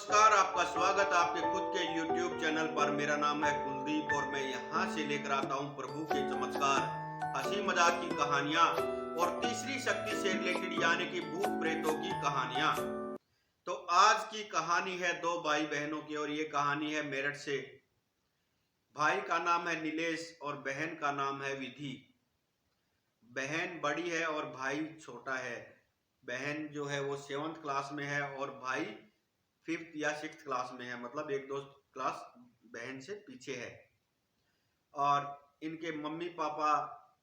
नमस्कार, आपका स्वागत है आपके खुद के YouTube चैनल पर। मेरा नाम है कुलदीप और मैं यहाँ से लेकर आता हूँ प्रभु के चमत्कार, हंसी मजाक की कहानियाँ और तीसरी शक्ति से रिलेटेड यानी कि भूत प्रेतों की कहानियाँ। तो आज की कहानी है दो भाई बहनों की और ये कहानी है मेरठ से। भाई का नाम है नीलेश और बहन का नाम है विधि। बहन बड़ी है और भाई छोटा है। बहन जो है वो 7th क्लास में है और भाई 5th या 6th क्लास में है, मतलब एक दो क्लास बहन से पीछे है। और इनके मम्मी पापा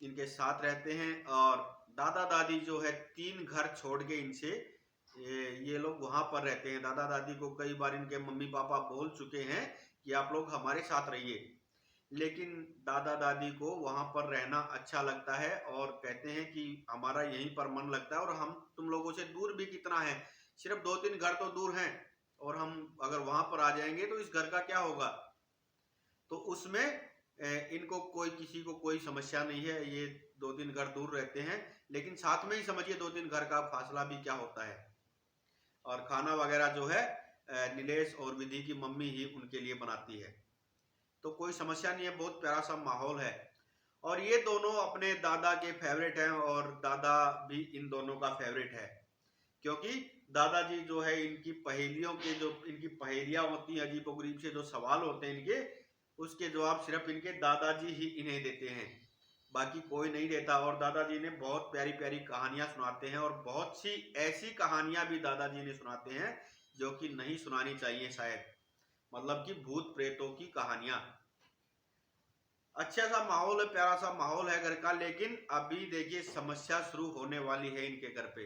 इनके साथ रहते हैं और दादा दादी जो है 3 घर छोड़ के इनसे ये लोग वहां पर रहते हैं। दादा दादी को कई बार इनके मम्मी पापा बोल चुके हैं कि आप लोग हमारे साथ रहिए, लेकिन दादा दादी को वहां पर रहना अच्छा लगता है और कहते हैं कि हमारा यहीं पर मन लगता है और हम तुम लोगों से दूर भी कितना है, सिर्फ 2-3 घर तो दूर हैं और हम अगर वहां पर आ जाएंगे तो इस घर का क्या होगा। तो उसमें इनको कोई किसी को कोई समस्या नहीं है। ये 2-3 घर दूर रहते हैं, लेकिन साथ में ही समझिए 2-3 घर का फासला भी क्या होता है। और खाना वगैरह जो है नीलेश और विधि की मम्मी ही उनके लिए बनाती है, तो कोई समस्या नहीं है। बहुत प्यारा सा माहौल है और ये दोनों अपने दादा के फेवरेट हैं और दादा भी इन दोनों का फेवरेट है, क्योंकि दादाजी जो है इनकी पहेलियों के जो इनकी पहेलियां होती हैं, अजीबोगरीब से जो सवाल होते हैं इनके, उसके जवाब सिर्फ इनके दादाजी ही इन्हें देते हैं, बाकी कोई नहीं देता। और दादाजी ने बहुत प्यारी प्यारी कहानियां सुनाते हैं और बहुत सी ऐसी कहानियां भी दादाजी ने सुनाते हैं जो कि नहीं सुनानी चाहिए शायद, मतलब कि भूत प्रेतों की कहानियां। अच्छा सा माहौल है, प्यारा सा माहौल है घर का। लेकिन अभी देखिए समस्या शुरू होने वाली है इनके घर पे,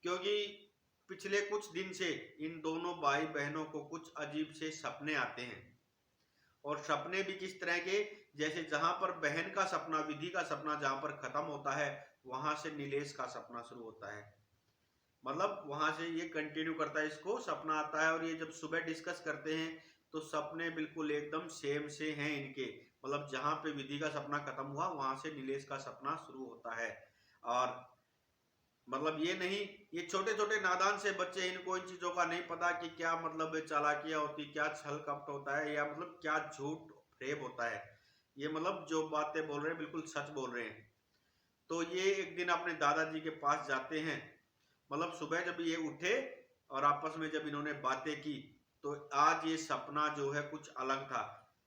क्योंकि पिछले कुछ दिन से इन दोनों भाई बहनों को कुछ अजीब से सपने आते हैं। और सपने भी किस तरह के, जैसे जहां पर बहन का सपना, विधि का सपना जहां पर खत्म होता है, वहां से नीलेश का सपना शुरू होता है। मतलब वहां से ये कंटिन्यू करता है, इसको सपना आता है और ये जब सुबह डिस्कस करते हैं तो सपने बिल्कुल एकदम सेम से हैं इनके। मतलब जहां पे विधि का सपना खत्म हुआ वहां से नीलेश का सपना शुरू होता है। और मतलब ये नहीं, ये छोटे छोटे नादान से बच्चे, इनको इन चीजों का नहीं पता कि क्या मतलब चालाकियां होती, क्या छल कपट होता है, या मतलब क्या झूठ फ्रेब होता है। ये मतलब जो बातें बोल रहे हैं बिल्कुल सच बोल रहे हैं। तो ये एक दिन अपने दादाजी के पास जाते हैं। मतलब सुबह जब ये उठे और आपस में जब इन्होंने बातें की, तो आज ये सपना जो है कुछ अलग था।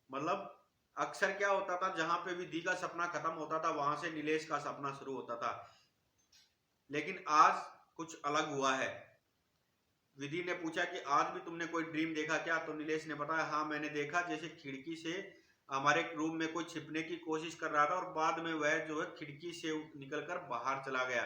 मतलब अक्सर क्या होता था, जहां पे विधि का सपना खत्म होता था वहां से नीलेश का सपना शुरू होता था, लेकिन आज कुछ अलग हुआ है। विधि ने पूछा कि आज भी तुमने कोई ड्रीम देखा क्या, तो नीलेश ने बताया हाँ मैंने देखा, जैसे खिड़की से हमारे रूम में कोई छिपने की कोशिश कर रहा था और बाद में वह जो है खिड़की से निकलकर बाहर चला गया।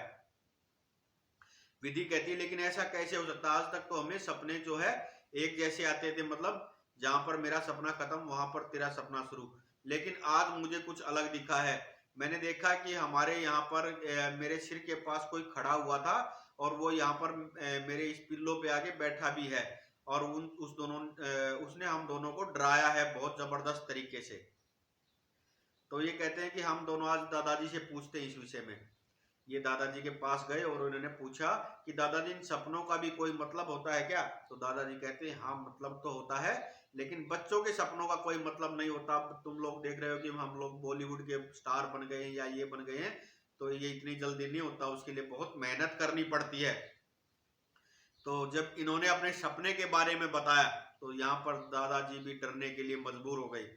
विधि कहती है लेकिन ऐसा कैसे हो सकता, आज तक तो हमें सपने जो है एक जैसे आते थे, मतलब जहां पर मेरा सपना खत्म वहां पर तेरा सपना शुरू, लेकिन आज मुझे कुछ अलग दिखा है। मैंने देखा कि हमारे यहाँ पर मेरे सिर के पास कोई खड़ा हुआ था और वो यहाँ पर मेरे इस पिल्लो पे आके बैठा भी है और उसने हम दोनों को डराया है बहुत जबरदस्त तरीके से। तो ये कहते हैं कि हम दोनों आज दादाजी से पूछते हैं इस विषय में। ये दादाजी के पास गए और उन्होंने पूछा कि दादाजी इन सपनों का भी कोई मतलब होता है क्या, तो दादाजी कहते हैं हाँ मतलब तो होता है, लेकिन बच्चों के सपनों का कोई मतलब नहीं होता। तुम लोग देख रहे हो कि हम लोग बॉलीवुड के स्टार बन गए हैं या ये बन गए हैं, तो ये इतनी जल्दी नहीं होता, उसके लिए बहुत मेहनत करनी पड़ती है। तो जब इन्होंने अपने सपने के बारे में बताया तो यहाँ पर दादाजी भी डरने के लिए मजबूर हो गई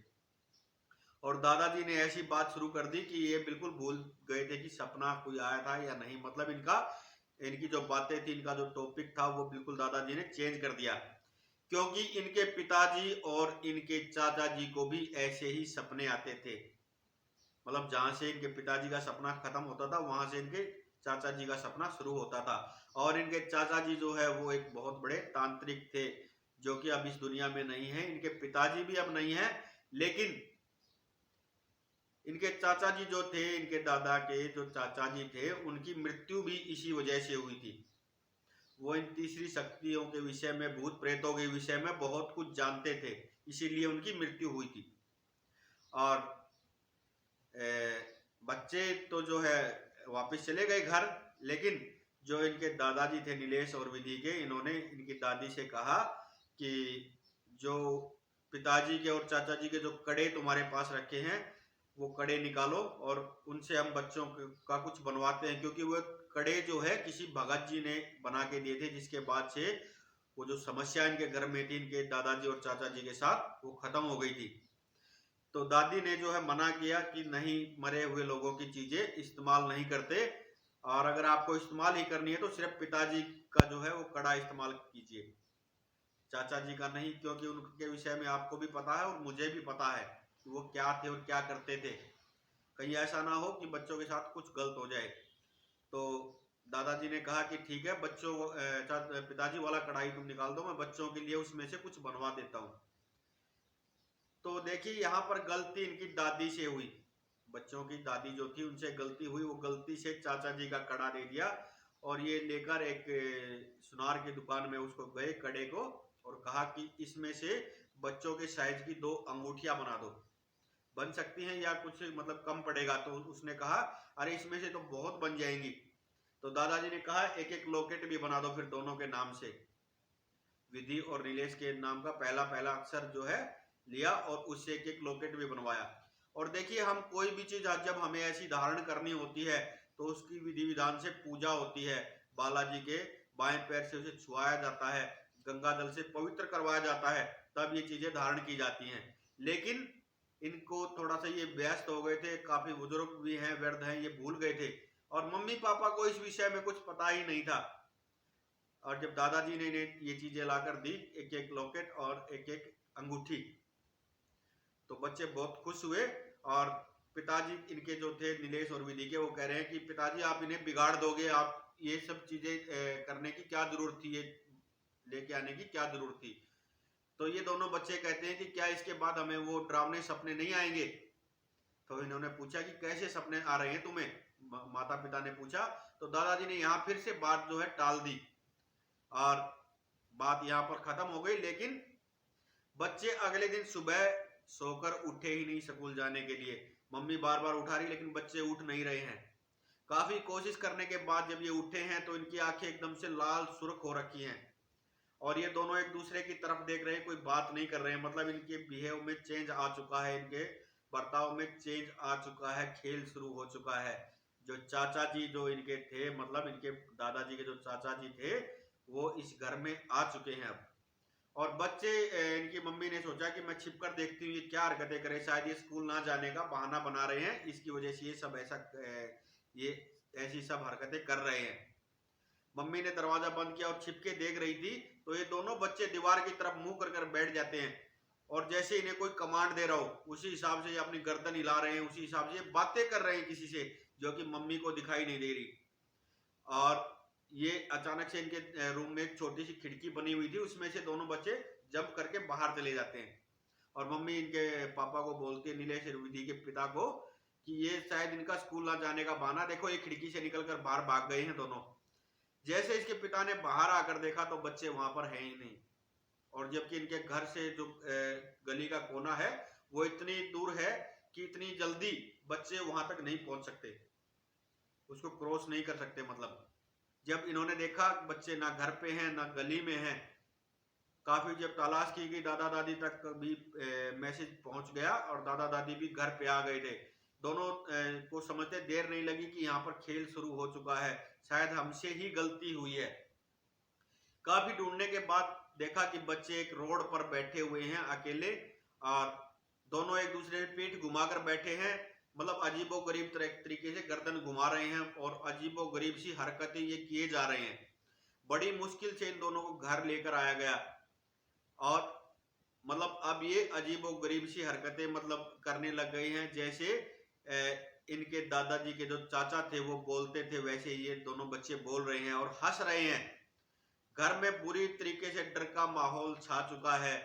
और दादाजी ने ऐसी बात शुरू कर दी कि ये बिल्कुल भूल गए थे कि सपना कोई आया था या नहीं। मतलब इनकी जो बातें थी, इनका जो टॉपिक था वो बिल्कुल दादाजी ने चेंज कर दिया, क्योंकि इनके पिताजी और इनके चाचा जी को भी ऐसे ही सपने आते थे। मतलब जहां से इनके पिताजी का सपना खत्म होता था वहां से इनके चाचा जी का सपना शुरू होता था। और इनके चाचा जी जो है वो एक बहुत बड़े तांत्रिक थे जो कि अब इस दुनिया में नहीं है। इनके पिताजी भी अब नहीं है, लेकिन इनके चाचा जी जो थे, इनके दादा के जो चाचा जी थे, उनकी मृत्यु भी इसी वजह से हुई थी। वो इन तीसरी शक्तियों के विषय में, भूत प्रेतों के विषय में बहुत कुछ जानते थे, इसीलिए उनकी मृत्यु हुई थी। और बच्चे तो जो है वापस चले गए घर, लेकिन जो इनके दादाजी थे नीलेश और विधि के, इन्होंने इनकी दादी से कहा कि जो पिताजी के और चाचा जी के जो कड़े तुम्हारे पास रखे हैं वो कड़े निकालो और उनसे हम बच्चों का कुछ बनवाते हैं, क्योंकि वो कड़े जो है किसी भगत जी ने बना के दिए थे, जिसके बाद से वो जो समस्या इनके घर में थी इनके दादाजी और चाचा जी के साथ वो खत्म हो गई थी। तो दादी ने जो है मना किया कि नहीं, मरे हुए लोगों की चीजें इस्तेमाल नहीं करते, और अगर आपको इस्तेमाल ही करनी है तो सिर्फ पिताजी का जो है वो कड़ा इस्तेमाल कीजिए, चाचा जी का नहीं, क्योंकि उनके विषय में आपको भी पता है और मुझे भी पता है कि वो क्या थे और क्या करते थे। कहीं ऐसा ना हो कि बच्चों के साथ कुछ गलत हो जाए। तो दादाजी ने कहा कि ठीक है बच्चों, पिताजी वाला कढ़ाई तुम निकाल दो, मैं बच्चों के लिए उसमें से कुछ बनवा देता हूँ। तो देखिए यहाँ पर गलती इनकी दादी से हुई, बच्चों की दादी जो थी उनसे गलती हुई, वो गलती से चाचा जी का कड़ा दे दिया और ये लेकर एक सुनार की दुकान में उसको गए कड़े को और कहा कि इसमें से बच्चों के साइज की 2 अंगूठियां बना दो, बन सकती हैं या कुछ मतलब कम पड़ेगा। तो उसने कहा अरे इसमें से तो बहुत बन जाएंगी। तो दादाजी ने कहा एक एक लॉकेट भी बना दो फिर दोनों के नाम से, विधि और नीलेश के नाम का पहला पहला अक्षर जो है लिया और उससे एक एक लॉकेट भी बनवाया। और देखिए हम कोई भी चीज जब हमें ऐसी धारण करनी होती है तो उसकी विधि विधान से पूजा होती है, बालाजी के बाएं पैर से उसे छुआया जाता है, गंगा जल से पवित्र करवाया जाता है, तब ये चीजें धारण की जाती हैं। लेकिन इनको थोड़ा सा ये व्यस्त हो गए थे, काफी बुजुर्ग भी हैं, वृद्ध हैं, ये भूल गए थे और मम्मी पापा को इस विषय में कुछ पता ही नहीं था। और जब दादाजी ने इन्हें ये चीजें लाकर दी, एक एक लॉकेट और एक एक अंगूठी, तो बच्चे बहुत खुश हुए। और पिताजी इनके जो थे नीलेश और विधि के, वो कह रहे हैं कि पिताजी आप इन्हें बिगाड़ दोगे, आप ये सब चीजें करने की क्या जरूरत थी, ये लेके आने की क्या जरूरत थी। तो ये दोनों बच्चे कहते हैं कि क्या इसके बाद हमें वो डरावने सपने नहीं आएंगे। तो इन्होंने पूछा कि कैसे सपने आ रहे हैं तुम्हें, माता पिता ने पूछा। तो दादाजी ने यहाँ फिर से बात जो है टाल दी और बात यहाँ पर खत्म हो गई। लेकिन बच्चे अगले दिन सुबह सोकर उठे ही नहीं स्कूल जाने के लिए, मम्मी बार बार उठा रही लेकिन बच्चे उठ नहीं रहे हैं। काफी कोशिश करने के बाद जब ये उठे हैं तो इनकी आंखें एकदम से लाल सुर्ख हो रखी हैं और ये दोनों एक दूसरे की तरफ देख रहे हैं, कोई बात नहीं कर रहे हैं। मतलब इनके बिहेव में चेंज आ चुका है, इनके बर्ताव में चेंज आ चुका है, खेल शुरू हो चुका है। जो चाचा जी जो इनके थे, मतलब इनके दादाजी के जो चाचा जी थे, वो इस घर में आ चुके हैं अब। और बच्चे, इनकी मम्मी ने सोचा कि मैं छिपकर देखती हूँ ये क्या हरकतें करे, शायद ये स्कूल ना जाने का बहाना बना रहे हैं, इसकी वजह से ये सब ऐसा ये ऐसी सब हरकतें कर रहे हैं। मम्मी ने दरवाजा बंद किया और छिपके देख रही थी तो ये दोनों बच्चे दीवार की तरफ मुंह कर बैठ जाते हैं और जैसे इन्हें कोई कमांड दे रहा हो उसी हिसाब से ये अपनी गर्दन हिला रहे हैं, उसी हिसाब से ये बातें कर रहे हैं किसी से जो कि मम्मी को दिखाई नहीं दे रही। और ये अचानक से इनके रूम में एक छोटी सी खिड़की बनी हुई थी, उसमें से दोनों बच्चे जंप करके बाहर चले जाते हैं और मम्मी इनके पापा को बोलती है, नीलेश विधि के पिता को, कि ये शायद इनका स्कूल ना जाने का बहाना, देखो ये खिड़की से निकलकर बाहर भाग गए हैं दोनों। जैसे इसके पिता ने बाहर आकर देखा तो बच्चे वहां पर है ही नहीं, और जबकि इनके घर से जो गली का कोना है वो इतनी दूर है कि इतनी जल्दी बच्चे वहां तक नहीं पहुंच सकते, उसको क्रॉस नहीं कर सकते। मतलब जब इन्होंने देखा बच्चे ना घर पे हैं ना गली में हैं, काफी जब तलाश की गई दादा दादी तक भी मैसेज पहुंच गया और दादा दादी भी घर पे आ गए थे। दोनों को समझते देर नहीं लगी कि यहाँ पर खेल शुरू हो चुका है, शायद हमसे ही गलती हुई है। काफी ढूंढने के बाद देखा कि बच्चे एक रोड पर बैठे हुए हैं अकेले और दोनों एक दूसरे पे पीठ घुमाकर बैठे हैं, मतलब अजीबो गरीब तरीके से गर्दन घुमा रहे हैं और अजीबो गरीब सी हरकतें ये किए जा रहे हैं। बड़ी मुश्किल से इन दोनों को घर लेकर आया गया और मतलब अब ये अजीबो गरीब सी हरकतें मतलब करने लग गए हैं, जैसे इनके दादाजी के जो चाचा थे वो बोलते थे वैसे ये दोनों बच्चे बोल रहे हैं और हंस रहे हैं। घर में बुरी तरीके से डर का माहौल छा चुका है।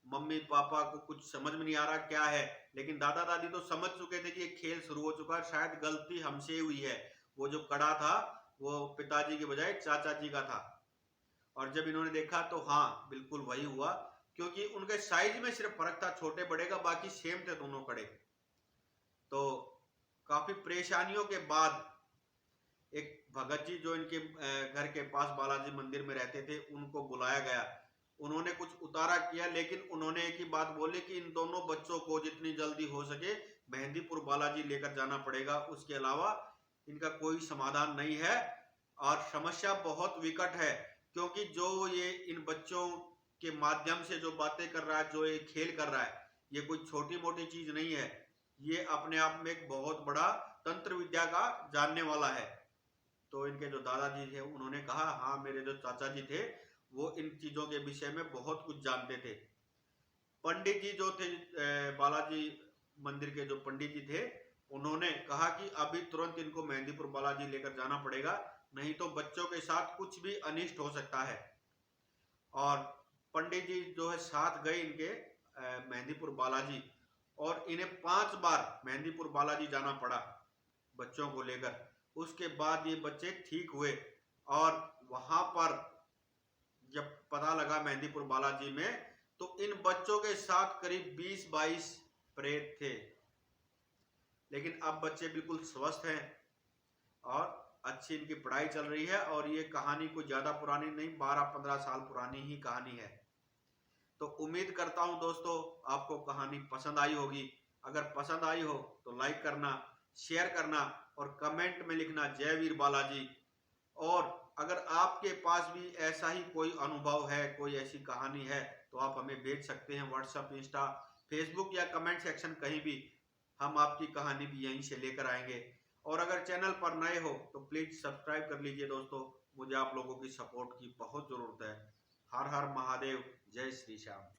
मम्मी पापा को कुछ समझ में नहीं आ रहा क्या है, लेकिन दादा दादी तो समझ चुके थे कि ये खेल शुरू हो चुका है, शायद गलती हमसे हुई है। वो जो कड़ा था वो पिताजी के बजाय चाचा जी का था। और जब इन्होंने देखा तो हाँ बिल्कुल वही हुआ, क्योंकि उनके साइज में सिर्फ फर्क था छोटे बड़े का, बाकी सेम थे दोनों कड़े। तो काफी परेशानियों के बाद एक भगत जी जो इनके घर के पास बालाजी मंदिर में रहते थे उनको बुलाया गया उन्होंने कुछ उतारा किया, लेकिन उन्होंने एक ही बात बोली कि इन दोनों बच्चों को जितनी जल्दी हो सके मेहंदीपुर बालाजी लेकर जाना पड़ेगा, उसके अलावा इनका कोई समाधान नहीं है। और समस्या बहुत विकट है, क्योंकि जो ये इन बच्चों के माध्यम से जो बातें कर रहा है, जो ये खेल कर रहा है, ये कोई छोटी मोटी चीज नहीं है। ये अपने आप में एक बहुत बड़ा तंत्र विद्या का जानने वाला है। तो इनके जो दादाजी थे उन्होंने कहा, हाँ मेरे जो चाचा जी थे वो इन चीजों के विषय में बहुत कुछ जानते थे। पंडित जी जो थे, बालाजी मंदिर के जो पंडित जी थे, उन्होंने कहा कि अभी तुरंत इनको मेहंदीपुर बालाजी लेकर जाना पड़ेगा, नहीं तो बच्चों के साथ कुछ भी अनिष्ट हो सकता है। और पंडित जी जो है साथ गए इनके मेहंदीपुर बालाजी, और इन्हें 5 बार मेहंदीपुर बालाजी जाना पड़ा बच्चों को लेकर। उसके बाद ये बच्चे ठीक हुए, और वहां पर जब पता लगा मेहंदीपुर बालाजी में, तो इन बच्चों के साथ करीब 20-22 प्रेत थे। लेकिन अब बच्चे बिल्कुल स्वस्थ हैं और अच्छी इनकी पढ़ाई चल रही है। और ये कहानी कोई ज्यादा पुरानी नहीं, 12-15 साल पुरानी ही कहानी है। तो उम्मीद करता हूं दोस्तों आपको कहानी पसंद आई होगी। अगर पसंद आई हो तो लाइक करना, शेयर करना और कमेंट में लिखना जय वीर बालाजी। और अगर आपके पास भी ऐसा ही कोई अनुभव है, कोई ऐसी कहानी है, तो आप हमें भेज सकते हैं व्हाट्सएप, इंस्टा, फेसबुक या कमेंट सेक्शन कहीं भी। हम आपकी कहानी भी यहीं से लेकर आएंगे। और अगर चैनल पर नए हो तो प्लीज सब्सक्राइब कर लीजिए दोस्तों, मुझे आप लोगों की सपोर्ट की बहुत जरूरत है। हर हर महादेव, जय श्री श्याम।